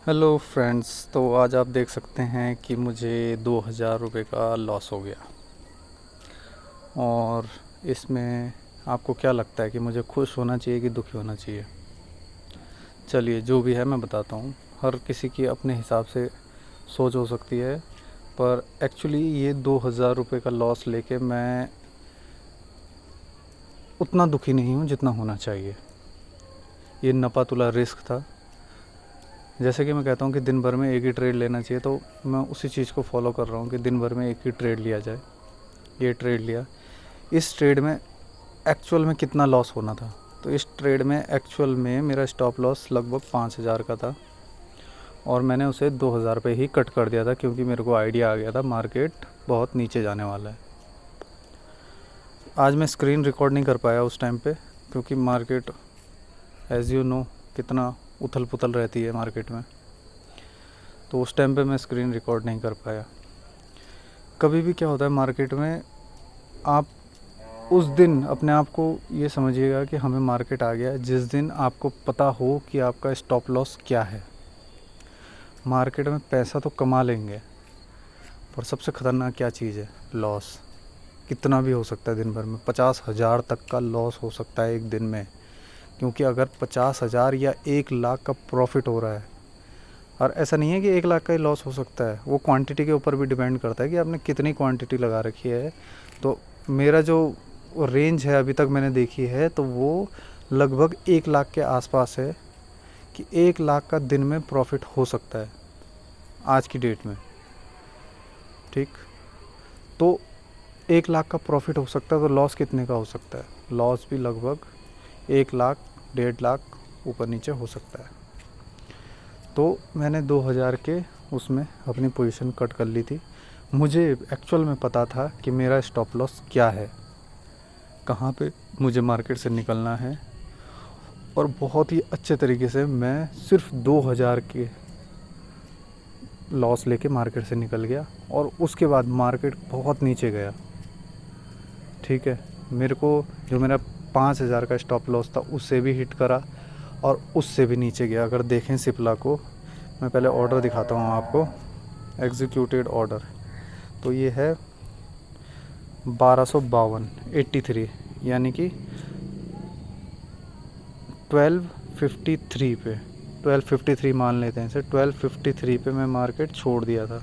Hello friends. तो आज आप देख सकते हैं कि मुझे 2000 रुपये का लॉस हो गया। और इसमें आपको क्या लगता है कि मुझे खुश होना चाहिए कि दुखी होना चाहिए? चलिए, जो भी है मैं बताता हूँ। हर किसी की अपने हिसाब से सोच हो सकती है, पर एक्चुअली ये 2000 रुपये का लॉस लेके मैं उतना दुखी नहीं हूँ जितना होना चाहिए। ये नपा तुला रिस्क था। जैसे कि मैं कहता हूँ कि दिन भर में एक ही ट्रेड लेना चाहिए, तो मैं उसी चीज़ को फॉलो कर रहा हूँ कि दिन भर में एक ही ट्रेड लिया जाए। ये ट्रेड लिया। इस ट्रेड में एक्चुअल में कितना लॉस होना था? तो इस ट्रेड में एक्चुअल में मेरा स्टॉप लॉस लगभग 5000 का था, और मैंने उसे 2000 पे ही कट कर दिया था, क्योंकि मेरे को आइडिया आ गया था मार्केट बहुत नीचे जाने वाला है। आज मैं स्क्रीन रिकॉर्ड नहीं कर पाया उस टाइम पे, क्योंकि मार्केट एज़ यू नो कितना उथल पुथल रहती है मार्केट में, तो उस टाइम पे मैं स्क्रीन रिकॉर्ड नहीं कर पाया। कभी भी क्या होता है मार्केट में, आप उस दिन अपने आप को ये समझिएगा कि हमें मार्केट आ गया जिस दिन आपको पता हो कि आपका स्टॉप लॉस क्या है। मार्केट में पैसा तो कमा लेंगे, पर सबसे ख़तरनाक क्या चीज़ है? लॉस। कितना भी हो सकता है दिन भर में, 50,000 तक का लॉस हो सकता है एक दिन में। क्योंकि अगर 50,000 या 1 लाख का प्रॉफिट हो रहा है, और ऐसा नहीं है कि 1 लाख का ही लॉस हो सकता है, वो क्वांटिटी के ऊपर भी डिपेंड करता है कि आपने कितनी क्वांटिटी लगा रखी है। तो मेरा जो रेंज है अभी तक मैंने देखी है, तो वो लगभग 1 लाख के आसपास है, कि 1 लाख का दिन में प्रॉफिट हो सकता है आज की डेट में। ठीक, तो 1 लाख का प्रॉफिट हो सकता है, तो लॉस कितने का हो सकता है? लॉस भी लगभग 1 लाख 1.5 लाख ऊपर नीचे हो सकता है। तो मैंने 2000 के उसमें अपनी पोजीशन कट कर ली थी। मुझे एक्चुअल में पता था कि मेरा स्टॉप लॉस क्या है, कहाँ पे मुझे मार्केट से निकलना है, और बहुत ही अच्छे तरीके से मैं सिर्फ 2000 के लॉस लेके मार्केट से निकल गया। और उसके बाद मार्केट बहुत नीचे गया। ठीक है, मेरे को जो मेरा 5000 का स्टॉप लॉस था उससे भी हिट करा, और उससे भी नीचे गया। अगर देखें सिप्ला को, मैं पहले ऑर्डर दिखाता हूँ आपको, एग्जीक्यूटेड ऑर्डर। तो ये है 1252 83, यानी कि 1253 पे, 1253 मान लेते हैं इसे, 1253 पे मैं मार्केट छोड़ दिया था।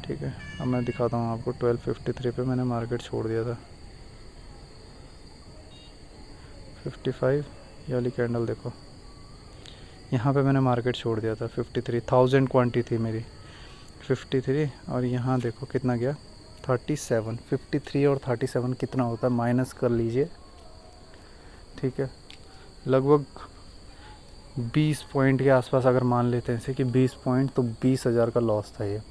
ठीक है, अब मैं दिखाता हूँ आपको। 1253 पे मैंने मार्केट छोड़ दिया था। 55 ये वाली कैंडल देखो, यहाँ पे मैंने मार्केट छोड़ दिया था। 53,000 क्वांटिटी थी मेरी, 53, और यहाँ देखो कितना गया, 37। 53 और 37 कितना होता है, माइनस कर लीजिए। ठीक है, लगभग 20 पॉइंट के आसपास अगर मान लेते हैं इसे कि 20 पॉइंट, तो 20,000 का लॉस था ये।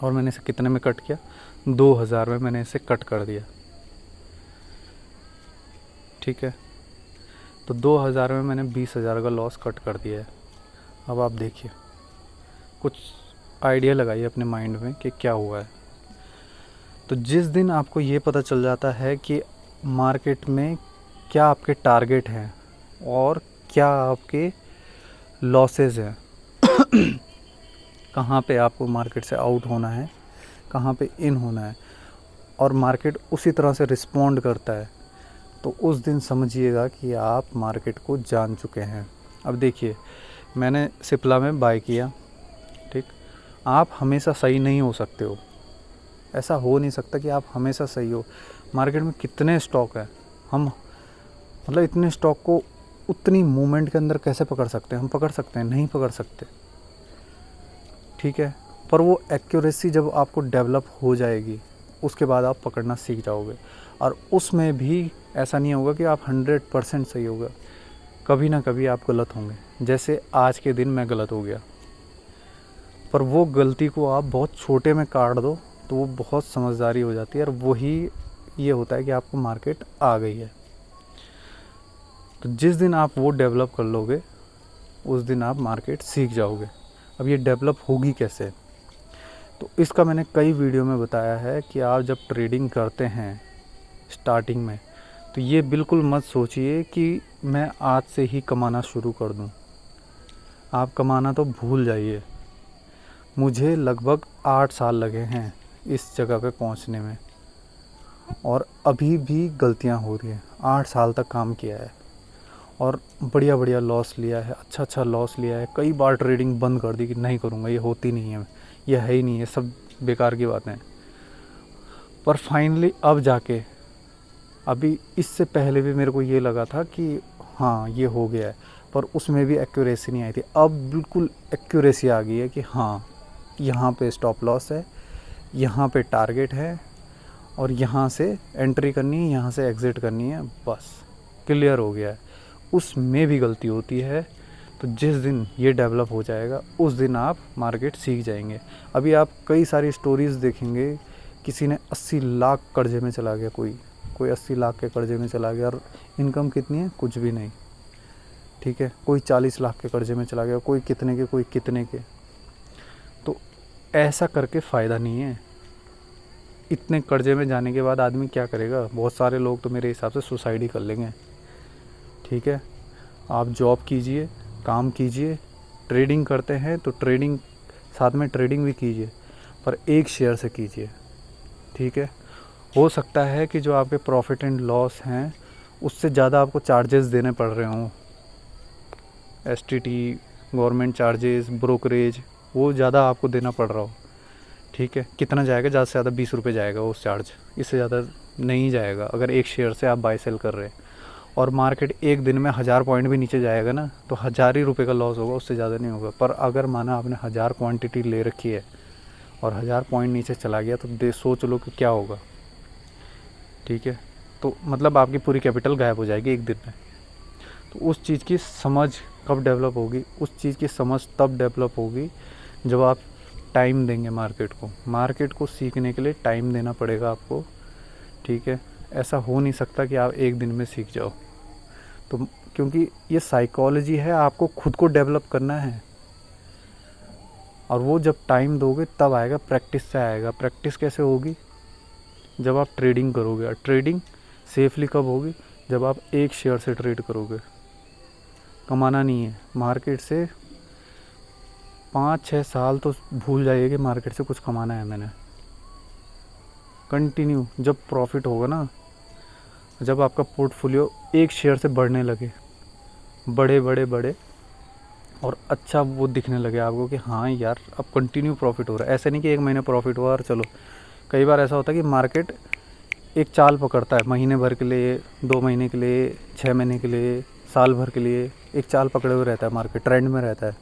और मैंने इसे कितने में कट किया? 2000 में मैंने इसे कट कर दिया। ठीक है, तो 2000 में मैंने 20,000 का लॉस कट कर दिया है। अब आप देखिए, कुछ आइडिया लगाइए अपने माइंड में कि क्या हुआ है। तो जिस दिन आपको ये पता चल जाता है कि मार्केट में क्या आपके टारगेट हैं और क्या आपके लॉसेस हैं, कहाँ पे आपको मार्केट से आउट होना है, कहाँ पे इन होना है, और मार्केट उसी तरह से रिस्पॉन्ड करता है, तो उस दिन समझिएगा कि आप मार्केट को जान चुके हैं। अब देखिए, मैंने सिप्ला में बाय किया। ठीक, आप हमेशा सही नहीं हो सकते हो, ऐसा हो नहीं सकता कि आप हमेशा सही हो। मार्केट में कितने स्टॉक है, हम मतलब इतने स्टॉक को उतनी मूवमेंट के अंदर कैसे पकड़ सकते हैं? हम पकड़ सकते हैं? नहीं पकड़ सकते। ठीक है, पर वो एक्यूरेसी जब आपको डेवलप हो जाएगी, उसके बाद आप पकड़ना सीख जाओगे। और उसमें भी ऐसा नहीं होगा कि आप 100% सही होगा, कभी ना कभी आप गलत होंगे। जैसे आज के दिन मैं गलत हो गया, पर वो गलती को आप बहुत छोटे में काट दो तो वो बहुत समझदारी हो जाती है, और वही ये होता है कि आपको मार्केट आ गई है। तो जिस दिन आप वो डेवलप कर लोगे, उस दिन आप मार्केट सीख जाओगे। अब ये डेवलप होगी कैसे? तो इसका मैंने कई वीडियो में बताया है कि आप जब ट्रेडिंग करते हैं स्टार्टिंग में, तो ये बिल्कुल मत सोचिए कि मैं आज से ही कमाना शुरू कर दूं। आप कमाना तो भूल जाइए। मुझे लगभग 8 साल लगे हैं इस जगह पे पहुंचने में, और अभी भी गलतियां हो रही हैं। 8 साल तक काम किया है और बढ़िया बढ़िया लॉस लिया है, अच्छा अच्छा लॉस लिया है। कई बार ट्रेडिंग बंद कर दी कि नहीं करूँगा, ये होती नहीं है, ये है ही नहीं है, सब बेकार की बातें हैं। पर फाइनली अब जाके, अभी इससे पहले भी मेरे को ये लगा था कि हाँ ये हो गया है, पर उसमें भी एक्यूरेसी नहीं आई थी। अब बिल्कुल एक्यूरेसी आ गई है कि हाँ यहाँ पे स्टॉप लॉस है, यहाँ पे टारगेट है, और यहाँ से एंट्री करनी है, यहाँ से एग्ज़िट करनी है, बस क्लियर हो गया है। उसमें भी गलती होती है, तो जिस दिन ये डेवलप हो जाएगा उस दिन आप मार्केट सीख जाएंगे। अभी आप कई सारी स्टोरीज़ देखेंगे, किसी ने 80 लाख कर्जे में चला गया, कोई 80 लाख के कर्जे में चला गया, और इनकम कितनी है, कुछ भी नहीं, ठीक है। कोई 40 लाख के कर्जे में चला गया, कोई कितने के, कोई कितने के। तो ऐसा करके फ़ायदा नहीं है। इतने कर्जे में जाने के बाद आदमी क्या करेगा? बहुत सारे लोग तो मेरे हिसाब से सुसाइड ही कर लेंगे, ठीक है। आप जॉब कीजिए, काम कीजिए, ट्रेडिंग करते हैं तो ट्रेडिंग, साथ में ट्रेडिंग भी कीजिए, पर एक शेयर से कीजिए, ठीक है। हो सकता है कि जो आपके प्रॉफिट एंड लॉस हैं उससे ज़्यादा आपको चार्जेस देने पड़ रहे हों, एसटीटी, गवर्नमेंट चार्जेस, ब्रोकरेज, वो ज़्यादा आपको देना पड़ रहा हो, ठीक है। कितना जाएगा? ज़्यादा से ज़्यादा 20 रुपये जाएगा उस चार्ज, इससे ज़्यादा नहीं जाएगा अगर एक शेयर से आप बाय सेल कर रहे हैं। और मार्केट एक दिन में 1000 पॉइंट भी नीचे जाएगा ना, तो 1000 ही रुपये का लॉस होगा, उससे ज़्यादा नहीं होगा। पर अगर माना आपने 1000 क्वांटिटी ले रखी है और 1000 पॉइंट नीचे चला गया, तो सोच लो कि क्या होगा, ठीक है। तो मतलब आपकी पूरी कैपिटल गायब हो जाएगी एक दिन में। तो उस चीज़ की समझ कब डेवलप होगी? उस चीज़ की समझ तब डेवलप होगी जब आप टाइम देंगे मार्केट को सीखने के लिए टाइम देना पड़ेगा आपको, ठीक है। ऐसा हो नहीं सकता कि आप एक दिन में सीख जाओ, तो क्योंकि ये साइकोलॉजी है, आपको खुद को डेवलप करना है, और वो जब टाइम दोगे तब आएगा, प्रैक्टिस से आएगा। प्रैक्टिस कैसे होगी? जब आप ट्रेडिंग करोगे। और ट्रेडिंग सेफली कब होगी? जब आप एक शेयर से ट्रेड करोगे। कमाना नहीं है मार्केट से, 5-6 साल तो भूल जाइए कि मार्केट से कुछ कमाना है मैंने। कंटिन्यू जब प्रॉफिट होगा ना, जब आपका पोर्टफोलियो एक शेयर से बढ़ने लगे, बड़े बड़े बड़े, और अच्छा वो दिखने लगे आपको कि हाँ यार अब कंटिन्यू प्रॉफिट हो रहा है। ऐसे नहीं कि एक महीने प्रॉफिट हुआ और चलो। कई बार ऐसा होता है कि मार्केट एक चाल पकड़ता है, महीने भर के लिए, 2 महीने के लिए, 6 महीने के लिए, साल भर के लिए, एक चाल पकड़े हुए रहता है मार्केट, ट्रेंड में रहता है,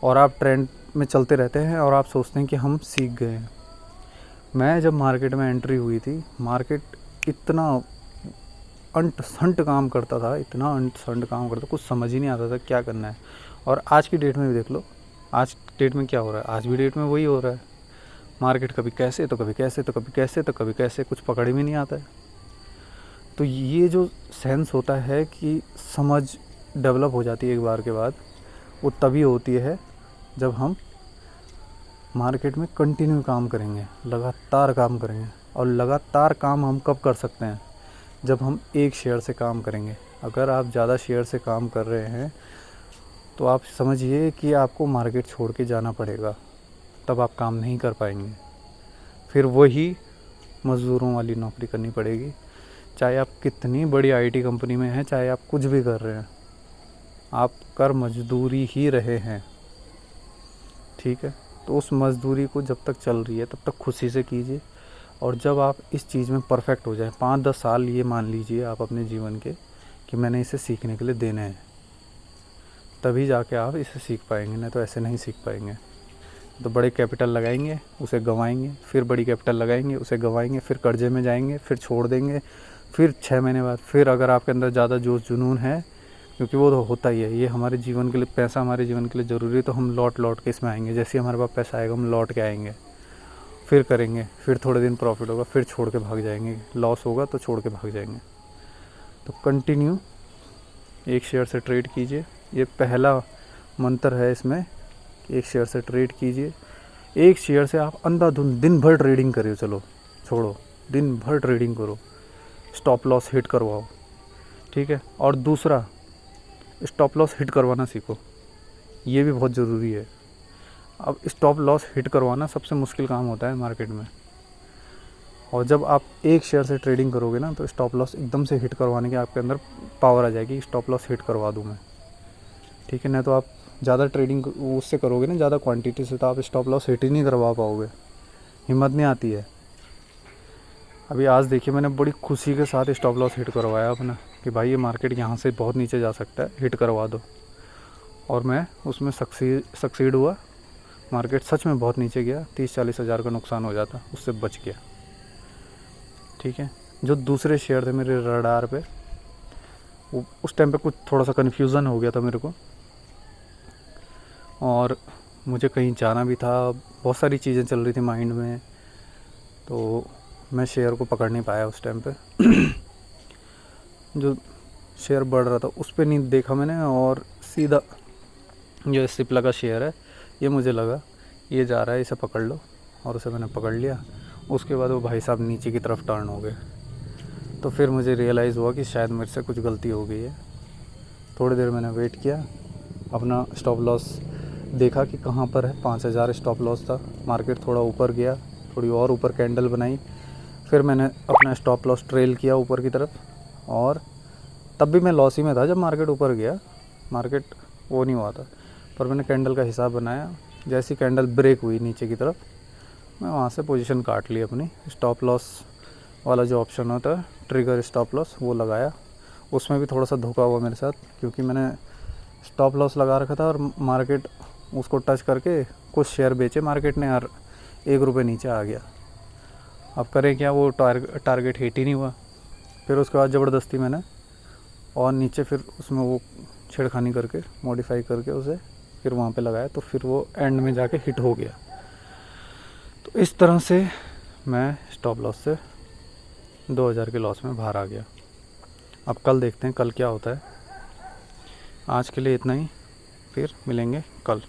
और आप ट्रेंड में चलते रहते हैं और आप सोचते हैं कि हम सीख गए हैं। मैं जब मार्केट में एंट्री हुई थी, मार्केट इतना अंट संट काम करता था, इतना अंट संट काम करता, कुछ समझ ही नहीं आता था क्या करना है। और आज की डेट में भी देख लो, आज डेट में क्या हो रहा है, आज भी डेट में वही हो रहा है। मार्केट कभी कैसे तो कभी कैसे तो कभी कैसे तो कभी कैसे, कुछ पकड़ में नहीं आता है। तो ये जो सेंस होता है कि समझ डेवलप हो जाती है एक बार के बाद, वो तभी होती है जब हम मार्केट में कंटिन्यू काम करेंगे, लगातार काम करेंगे। और लगातार काम हम कब कर सकते हैं? जब हम एक शेयर से काम करेंगे। अगर आप ज़्यादा शेयर से काम कर रहे हैं तो आप समझिए कि आपको मार्केट छोड़ के जाना पड़ेगा, तब आप काम नहीं कर पाएंगे। फिर वही मज़दूरों वाली नौकरी करनी पड़ेगी, चाहे आप कितनी बड़ी आईटी कंपनी में हैं, चाहे आप कुछ भी कर रहे हैं, आप कर मजदूरी ही रहे हैं, ठीक है। तो उस मज़दूरी को जब तक चल रही है तब तक खुशी से कीजिए, और जब आप इस चीज़ में परफेक्ट हो जाए, 5-10 साल ये मान लीजिए आप अपने जीवन के कि मैंने इसे सीखने के लिए देने हैं, तभी जाके आप इसे सीख पाएंगे, नहीं तो ऐसे नहीं सीख पाएंगे। तो बड़े कैपिटल लगाएंगे, उसे गंवाएंगे, फिर बड़ी कैपिटल लगाएंगे, उसे गंवाएंगे, फिर कर्जे में जाएंगे, फिर छोड़ देंगे, फिर 6 महीने बाद फिर अगर आपके अंदर ज़्यादा जोश जुनून है, क्योंकि वो तो होता ही है, ये हमारे जीवन के लिए, पैसा हमारे जीवन के लिए ज़रूरी है, तो हम लौट के इसमें आएंगे। जैसे ही हमारे पास पैसा आएगा हम लौट के आएंगे, फिर करेंगे, फिर थोड़े दिन प्रॉफिट होगा, फिर छोड़ के भाग जाएंगे, लॉस होगा तो छोड़ के भाग जाएंगे। तो कंटिन्यू एक शेयर से ट्रेड कीजिए, ये पहला मंत्र है इसमें, एक शेयर से ट्रेड कीजिए। एक शेयर से आप अंधाधुंध दिन भर ट्रेडिंग करिए, चलो छोड़ो, दिन भर ट्रेडिंग करो, स्टॉप लॉस हिट करवाओ, ठीक है। और दूसरा, स्टॉप लॉस हिट करवाना सीखो, ये भी बहुत ज़रूरी है। अब स्टॉप लॉस हिट करवाना सबसे मुश्किल काम होता है मार्केट में, और जब आप एक शेयर से ट्रेडिंग करोगे ना तो स्टॉप लॉस एकदम से हिट करवाने की आपके अंदर पावर आ जाएगी, स्टॉप लॉस हिट करवा दूँ मैं, ठीक है। नहीं तो आप ज़्यादा ट्रेडिंग उससे करोगे ना, ज़्यादा क्वांटिटी से, तो आप स्टॉप लॉस हिट ही नहीं करवा पाओगे, हिम्मत नहीं आती है। अभी आज देखिए मैंने बड़ी खुशी के साथ स्टॉप लॉस हिट करवाया अपना कि भाई ये मार्केट यहाँ से बहुत नीचे जा सकता है, हिट करवा दो, और मैं उसमें सक्सीड हुआ। मार्केट सच में बहुत नीचे गया, 30-40 हज़ार का नुकसान हो जाता, उससे बच गया, ठीक है। जो दूसरे शेयर थे मेरे रडार पे, वो उस टाइम पे कुछ थोड़ा सा कन्फ्यूज़न हो गया था मेरे को, और मुझे कहीं जाना भी था, बहुत सारी चीज़ें चल रही थी माइंड में, तो मैं शेयर को पकड़ नहीं पाया उस टाइम पे। जो शेयर बढ़ रहा था उस पर नहीं देखा मैंने, और सीधा जो सिप्ला का शेयर है ये मुझे लगा ये जा रहा है, इसे पकड़ लो, और उसे मैंने पकड़ लिया। उसके बाद वो भाई साहब नीचे की तरफ टर्न हो गए, तो फिर मुझे रियलाइज़ हुआ कि शायद मेरे से कुछ गलती हो गई है। थोड़ी देर मैंने वेट किया, अपना स्टॉप लॉस देखा कि कहाँ पर है, 5000 स्टॉप लॉस था। मार्केट थोड़ा ऊपर गया, थोड़ी और ऊपर कैंडल बनाई, फिर मैंने अपना स्टॉप लॉस ट्रेल किया ऊपर की तरफ, और तब भी मैं लॉस ही में था जब मार्केट ऊपर गया, मार्केट वो नहीं हुआ था, पर मैंने कैंडल का हिसाब बनाया। जैसी कैंडल ब्रेक हुई नीचे की तरफ, मैं वहाँ से पोजीशन काट ली अपनी। स्टॉप लॉस वाला जो ऑप्शन होता है, ट्रिगर स्टॉप लॉस, वो लगाया। उसमें भी थोड़ा सा धोखा हुआ मेरे साथ, क्योंकि मैंने स्टॉप लॉस लगा रखा था और मार्केट उसको टच करके कुछ शेयर बेचे मार्केट ने, और 1 रुपये नीचे आ गया। अब करें क्या, वो टारगेट हिट ही नहीं हुआ। फिर उसके बाद ज़बरदस्ती मैंने और नीचे फिर उसमें वो छेड़खानी करके, मॉडिफाई करके उसे फिर वहाँ पे लगाया, तो फिर वो एंड में जाके हिट हो गया। तो इस तरह से मैं स्टॉप लॉस से 2000 के लॉस में बाहर आ गया। अब कल देखते हैं कल क्या होता है। आज के लिए इतना ही, फिर मिलेंगे कल।